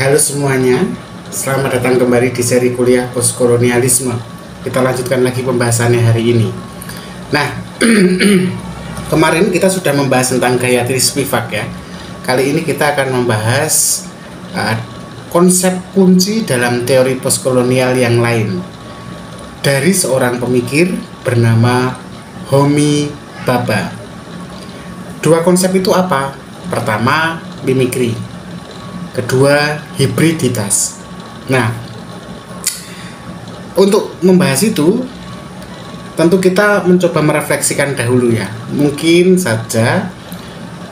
Halo semuanya, selamat datang kembali di seri kuliah postkolonialisme. Kita lanjutkan lagi pembahasannya hari ini. Nah, kemarin kita sudah membahas tentang Gayatri Spivak ya. Kali ini kita akan membahas konsep kunci dalam teori postkolonial yang lain dari seorang pemikir bernama Homi Bhabha. Dua konsep itu apa? Pertama, mimikri. Kedua, hibriditas. Nah, untuk membahas itu tentu kita mencoba merefleksikan dahulu ya. Mungkin saja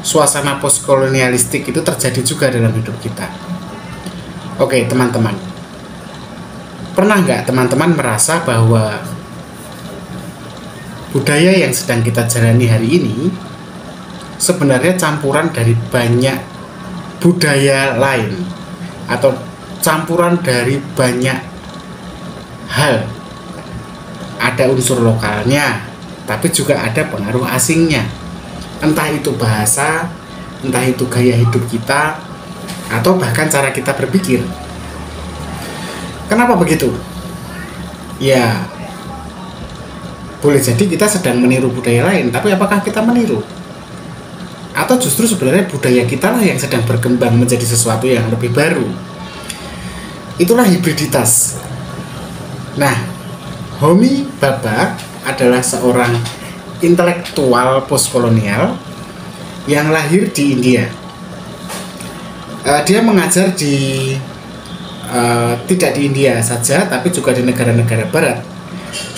suasana postkolonialistik itu terjadi juga dalam hidup kita. Oke, teman-teman. Pernah nggak teman-teman merasa bahwa budaya yang sedang kita jalani hari ini sebenarnya campuran dari banyak budaya lain atau campuran dari banyak hal? Ada unsur lokalnya, tapi juga ada pengaruh asingnya, entah itu bahasa, entah itu gaya hidup kita, atau bahkan cara kita berpikir. Kenapa begitu? Ya, boleh jadi kita sedang meniru budaya lain, tapi apakah kita meniru? Atau justru sebenarnya budaya kita lah yang sedang berkembang menjadi sesuatu yang lebih baru. Itulah hibriditas. Nah, Homi Bhabha adalah seorang intelektual postkolonial yang lahir di India. Dia mengajar tidak di India saja, tapi juga di negara-negara barat.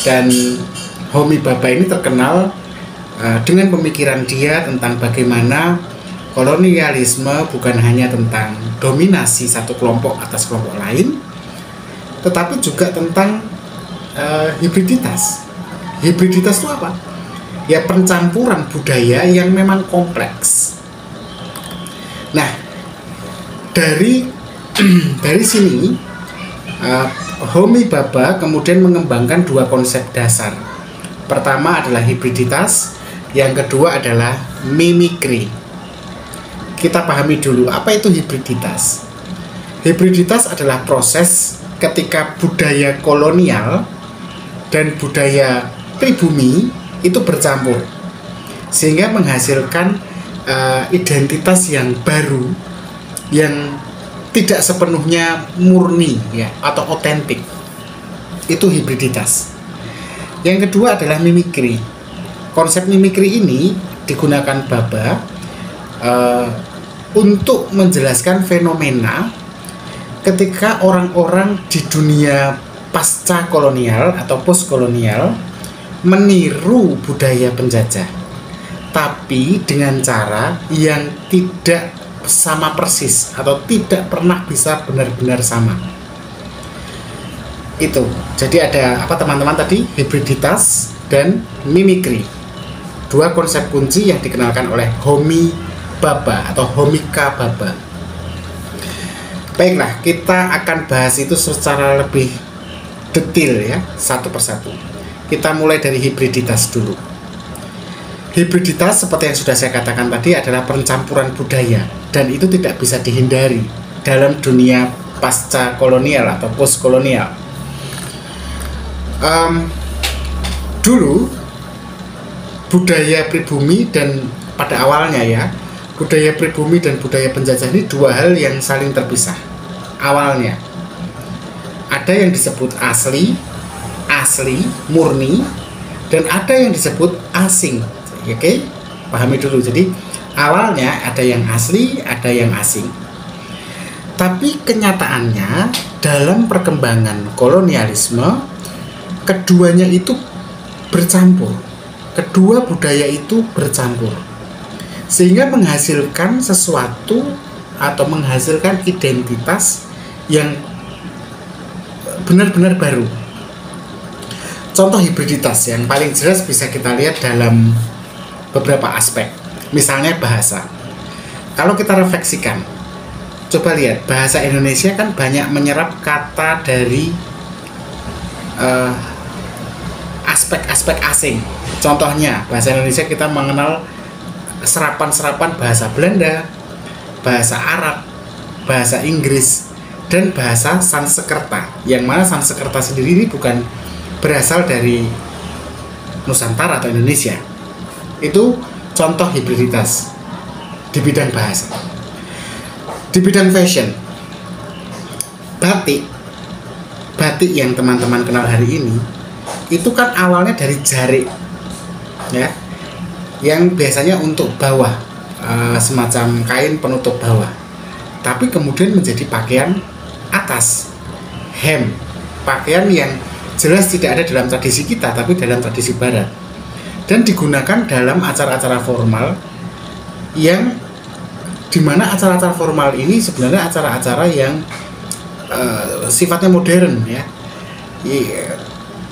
Dan Homi Bhabha ini terkenal dengan pemikiran dia tentang bagaimana kolonialisme bukan hanya tentang dominasi satu kelompok atas kelompok lain, tetapi juga tentang hibriditas. Hibriditas itu apa? Ya, pencampuran budaya yang memang kompleks. Nah, dari sini Homi Bhabha kemudian mengembangkan dua konsep dasar. Pertama adalah hibriditas, yang kedua adalah mimikri. Kita pahami dulu apa itu hibriditas. Hibriditas adalah proses ketika budaya kolonial dan budaya pribumi itu bercampur sehingga menghasilkan identitas yang baru yang tidak sepenuhnya murni ya atau otentik. Itu hibriditas. Yang kedua adalah mimikri. Konsep mimikri ini digunakan Bhabha untuk menjelaskan fenomena ketika orang-orang di dunia pasca kolonial atau post kolonial meniru budaya penjajah, tapi dengan cara yang tidak sama persis atau tidak pernah bisa benar-benar sama. Itu. Jadi ada apa teman-teman tadi? Hibriditas dan mimikri. Dua konsep kunci yang dikenalkan oleh Homi Bhabha atau Homika Bhabha. Baiklah, kita akan bahas itu secara lebih detail ya, satu persatu. Kita mulai dari hibriditas dulu. Hibriditas seperti yang sudah saya katakan tadi adalah pencampuran budaya, dan itu tidak bisa dihindari dalam dunia pasca kolonial atau post kolonial. Dulu budaya pribumi dan pada awalnya ya, budaya pribumi dan budaya penjajah ini dua hal yang saling terpisah. Awalnya ada yang disebut asli, murni, dan ada yang disebut asing. Oke, pahami dulu. Jadi awalnya ada yang asli, ada yang asing. Tapi kenyataannya dalam perkembangan kolonialisme keduanya itu bercampur. Kedua budaya itu bercampur sehingga menghasilkan sesuatu atau menghasilkan identitas yang benar-benar baru. Contoh hibriditas yang paling jelas bisa kita lihat dalam beberapa aspek. Misalnya bahasa. Kalau kita refleksikan, coba lihat bahasa Indonesia kan banyak menyerap kata dari aspek-aspek asing. Contohnya, bahasa Indonesia kita mengenal serapan-serapan bahasa Belanda, bahasa Arab, bahasa Inggris. dan bahasa Sanskerta, yang mana Sanskerta sendiri ini bukan berasal dari Nusantara atau Indonesia. Itu contoh hibriditas di bidang bahasa. Di bidang fashion, batik yang teman-teman kenal hari ini itu kan awalnya dari jarik, ya, yang biasanya untuk bawah, semacam kain penutup bawah, tapi kemudian menjadi pakaian atas, hem, pakaian yang jelas tidak ada dalam tradisi kita tapi dalam tradisi barat, dan digunakan dalam acara-acara formal, yang dimana acara-acara formal ini sebenarnya acara-acara yang sifatnya modern, ya,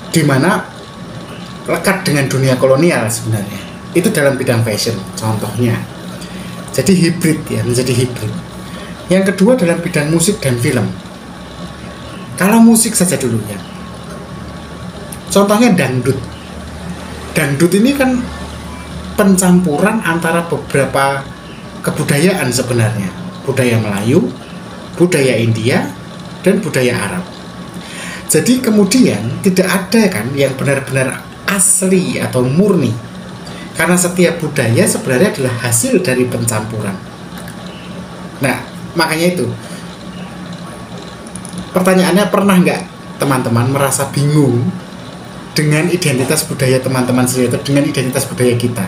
dimana lekat dengan dunia kolonial sebenarnya. Itu dalam bidang fashion contohnya. Jadi hibrid, ya, menjadi hibrid. Yang kedua dalam bidang musik dan film. Kalau musik saja dulu, ya, contohnya dangdut. Dangdut ini kan pencampuran antara beberapa kebudayaan sebenarnya, budaya Melayu, budaya India, dan budaya Arab. Jadi kemudian tidak ada kan yang benar-benar asli atau murni, karena setiap budaya sebenarnya adalah hasil dari pencampuran. Nah, makanya itu pertanyaannya, pernah nggak teman-teman merasa bingung dengan identitas budaya teman-teman sendiri atau dengan identitas budaya kita?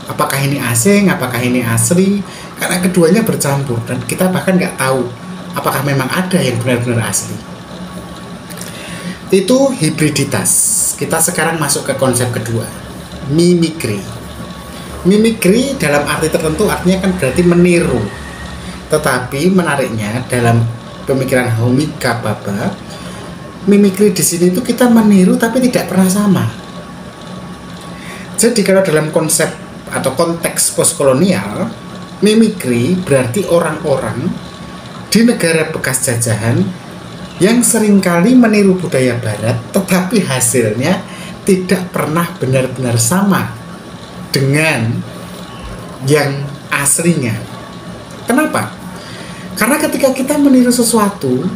Apakah ini asing, apakah ini asli? Karena keduanya bercampur dan kita bahkan nggak tahu apakah memang ada yang benar-benar asli. Itu hibriditas. Kita sekarang masuk ke konsep kedua, mimikri. Mimikri dalam arti tertentu artinya kan berarti meniru. Tetapi menariknya dalam pemikiran Homi Kababa, mimikri di sini itu kita meniru tapi tidak pernah sama. Jadi kalau dalam konsep atau konteks postkolonial, mimikri berarti orang-orang di negara bekas jajahan yang seringkali meniru budaya barat, tetapi hasilnya tidak pernah benar-benar sama dengan yang aslinya. Kenapa? Karena ketika kita meniru sesuatu,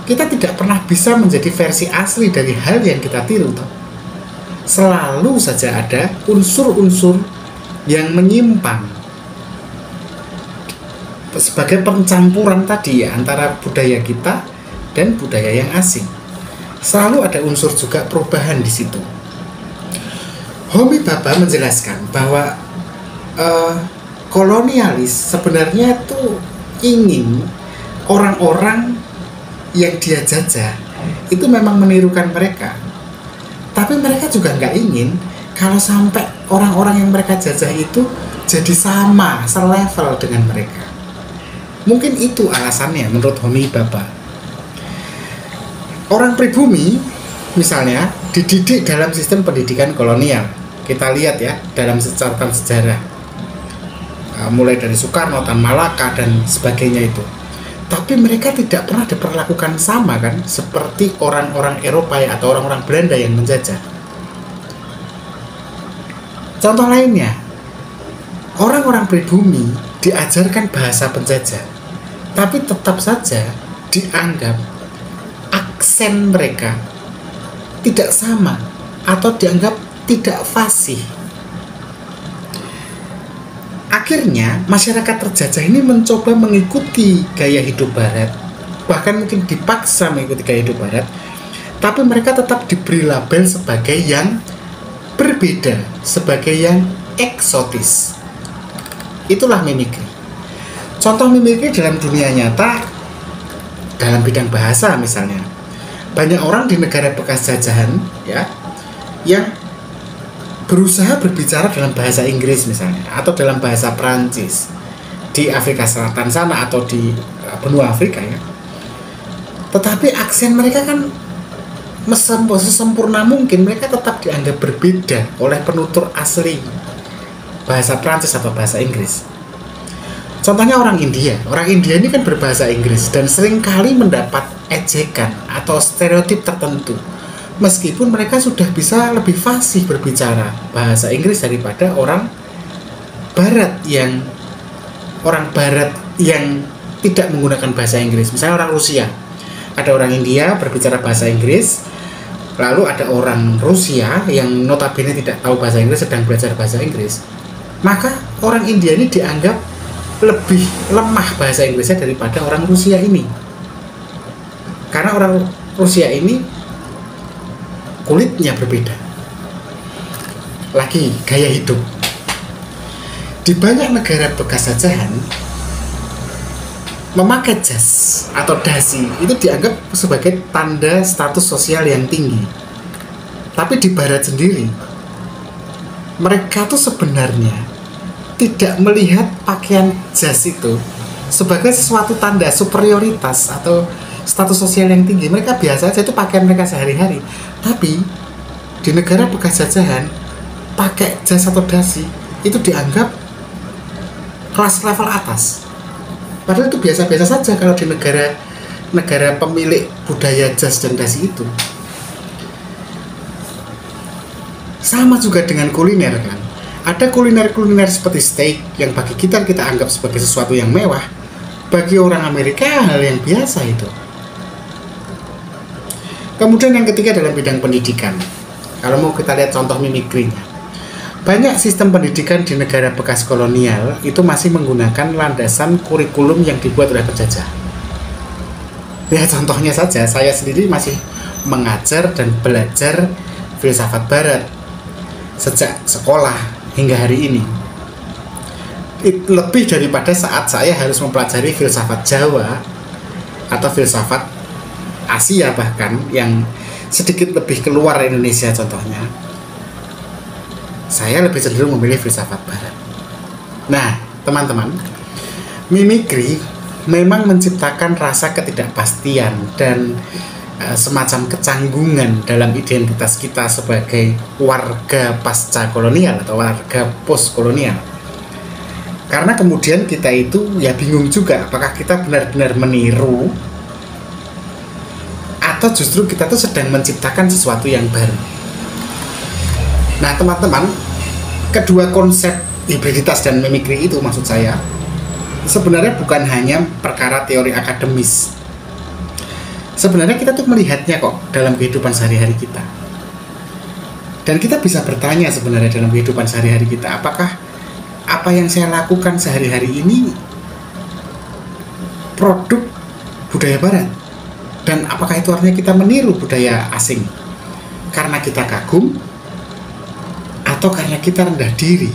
kita tidak pernah bisa menjadi versi asli dari hal yang kita tiru. Selalu saja ada unsur-unsur yang menyimpang sebagai pencampuran tadi, ya, antara budaya kita dan budaya yang asing. Selalu ada unsur juga perubahan di situ. Homi Bhabha menjelaskan bahwa kolonialis sebenarnya itu ingin orang-orang yang dia jajah itu memang menirukan mereka, tapi mereka juga nggak ingin kalau sampai orang-orang yang mereka jajah itu jadi sama, selevel dengan mereka. Mungkin itu alasannya menurut Homi Bhabha. Orang pribumi misalnya dididik dalam sistem pendidikan kolonial. Kita lihat ya dalam catatan sejarah, mulai dari Soekarno, Tan Malaka dan sebagainya itu. Tapi mereka tidak pernah diperlakukan sama kan seperti orang-orang Eropa atau orang-orang Belanda yang menjajah. Contoh lainnya, orang-orang pribumi diajarkan bahasa penjajah, tapi tetap saja dianggap aksen mereka tidak sama atau dianggap tidak fasih. Akhirnya masyarakat terjajah ini mencoba mengikuti gaya hidup barat, bahkan mungkin dipaksa mengikuti gaya hidup barat, tapi mereka tetap diberi label sebagai yang berbeda, sebagai yang eksotis. Itulah mimikri. Contoh mimikri dalam dunia nyata, dalam bidang bahasa misalnya, banyak orang di negara bekas jajahan, ya, yang berusaha berbicara dalam bahasa Inggris misalnya, atau dalam bahasa Perancis di Afrika Selatan sana atau di benua Afrika, ya. Tetapi aksen mereka kan sesempurna mungkin mereka tetap dianggap berbeda oleh penutur asli bahasa Perancis atau bahasa Inggris. Contohnya orang India ini kan berbahasa Inggris dan seringkali mendapat ejekan atau stereotip tertentu, meskipun mereka sudah bisa lebih fasih berbicara bahasa Inggris daripada orang Barat yang tidak menggunakan bahasa Inggris. Misalnya orang Rusia Ada orang India berbicara bahasa Inggris, lalu ada orang Rusia yang notabene tidak tahu bahasa Inggris sedang belajar bahasa Inggris. Maka orang India ini dianggap lebih lemah bahasa Inggrisnya daripada orang Rusia ini. Karena orang Rusia ini kulitnya berbeda. Lagi gaya hidup. Di banyak negara bekas jajahan, memakai jas atau dasi itu dianggap sebagai tanda status sosial yang tinggi. Tapi di barat sendiri, mereka tuh sebenarnya tidak melihat pakaian jas itu sebagai sesuatu tanda superioritas atau status sosial yang tinggi. Mereka biasa aja, itu pakaian mereka sehari-hari. Tapi di negara bekas jajahan, pakai jas atau dasi itu dianggap kelas level atas. Padahal itu biasa-biasa saja kalau di negara pemilik budaya jas dan dasi itu. Sama juga dengan kuliner kan. Ada kuliner-kuliner seperti steak yang bagi kita anggap sebagai sesuatu yang mewah. Bagi orang Amerika hal yang biasa itu. Kemudian yang ketiga dalam bidang pendidikan. Kalau mau kita lihat contoh mimikrinya. Banyak sistem pendidikan di negara bekas kolonial itu masih menggunakan landasan kurikulum yang dibuat oleh penjajah. Ya contohnya saja, saya sendiri masih mengajar dan belajar filsafat barat sejak sekolah hingga hari ini. Lebih daripada saat saya harus mempelajari filsafat Jawa atau filsafat Asia bahkan yang sedikit lebih keluar Indonesia contohnya. Saya lebih cenderung memilih filsafat barat. Nah, teman-teman, mimikri memang menciptakan rasa ketidakpastian dan semacam kecanggungan dalam identitas kita sebagai warga pasca kolonial atau warga post kolonial. Karena kemudian kita itu ya bingung juga apakah kita benar-benar meniru atau justru kita tuh sedang menciptakan sesuatu yang baru. Nah teman-teman, kedua konsep hibriditas dan mimikri itu maksud saya sebenarnya bukan hanya perkara teori akademis. Sebenarnya kita tuh melihatnya kok dalam kehidupan sehari-hari kita. Dan kita bisa bertanya sebenarnya dalam kehidupan sehari-hari kita, apakah apa yang saya lakukan sehari-hari ini produk budaya barat? Dan apakah itu artinya kita meniru budaya asing? Karena kita kagum atau karena kita rendah diri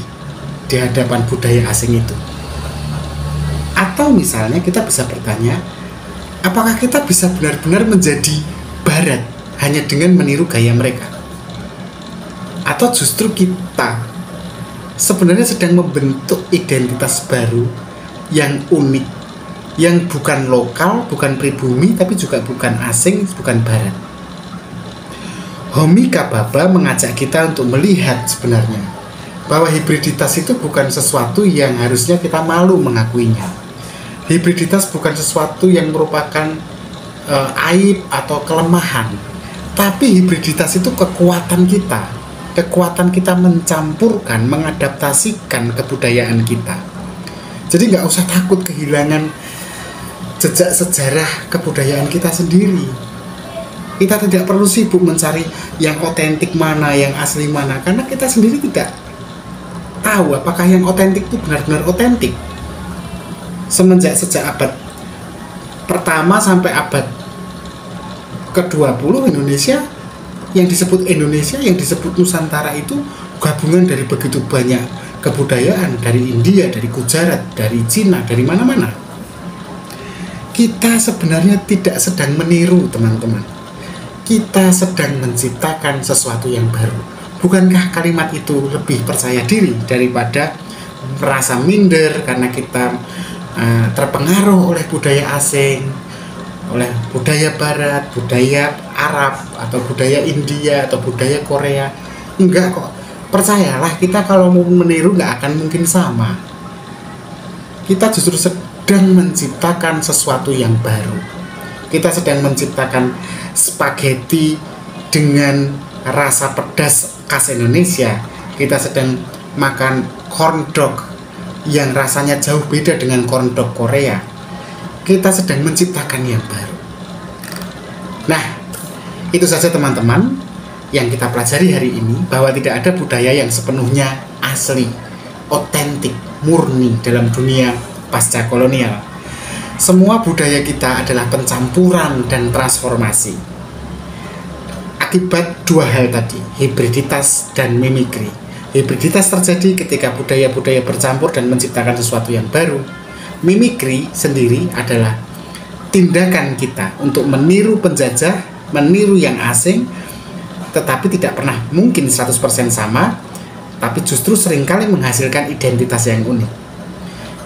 di hadapan budaya asing itu? Atau misalnya kita bisa bertanya, apakah kita bisa benar-benar menjadi barat hanya dengan meniru gaya mereka? Atau justru kita sebenarnya sedang membentuk identitas baru yang unik, yang bukan lokal, bukan pribumi, tapi juga bukan asing, bukan barat? Homi Kababa mengajak kita untuk melihat sebenarnya bahwa hibriditas itu bukan sesuatu yang harusnya kita malu mengakuinya. Hibriditas bukan sesuatu yang merupakan aib atau kelemahan, tapi hibriditas itu kekuatan kita mencampurkan, mengadaptasikan kebudayaan kita. Jadi nggak usah takut kehilangan jejak sejarah kebudayaan kita sendiri. Kita tidak perlu sibuk mencari yang otentik mana, yang asli mana, karena kita sendiri tidak tahu apakah yang otentik itu benar-benar otentik. Sejak abad pertama sampai abad ke-20 Indonesia, yang disebut Nusantara itu gabungan dari begitu banyak kebudayaan, dari India, dari Gujarat, dari Cina, dari mana-mana. Kita sebenarnya tidak sedang meniru, teman-teman. Kita sedang menciptakan sesuatu yang baru. Bukankah kalimat itu lebih percaya diri daripada merasa minder karena kita terpengaruh oleh budaya asing, oleh budaya barat, budaya Arab, atau budaya India, atau budaya Korea? Enggak kok. Percayalah, kita kalau mau meniru nggak akan mungkin sama. Kita justru sedang menciptakan sesuatu yang baru. Kita sedang menciptakan spaghetti dengan rasa pedas khas Indonesia. Kita sedang makan corn dog yang rasanya jauh beda dengan corn dog Korea. Kita sedang menciptakan yang baru. Nah, itu saja teman-teman yang kita pelajari hari ini, bahwa tidak ada budaya yang sepenuhnya asli, otentik, murni dalam dunia pasca kolonial. Semua budaya kita adalah pencampuran dan transformasi akibat dua hal tadi, hibriditas dan mimikri. Hibriditas terjadi ketika budaya-budaya bercampur dan menciptakan sesuatu yang baru. Mimikri sendiri adalah tindakan kita untuk meniru penjajah, meniru yang asing, tetapi tidak pernah mungkin 100% sama, tapi justru seringkali menghasilkan identitas yang unik.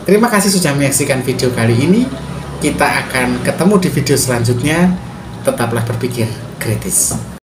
Terima kasih sudah menyaksikan video kali ini. Kita akan ketemu di video selanjutnya. Tetaplah berpikir kritis.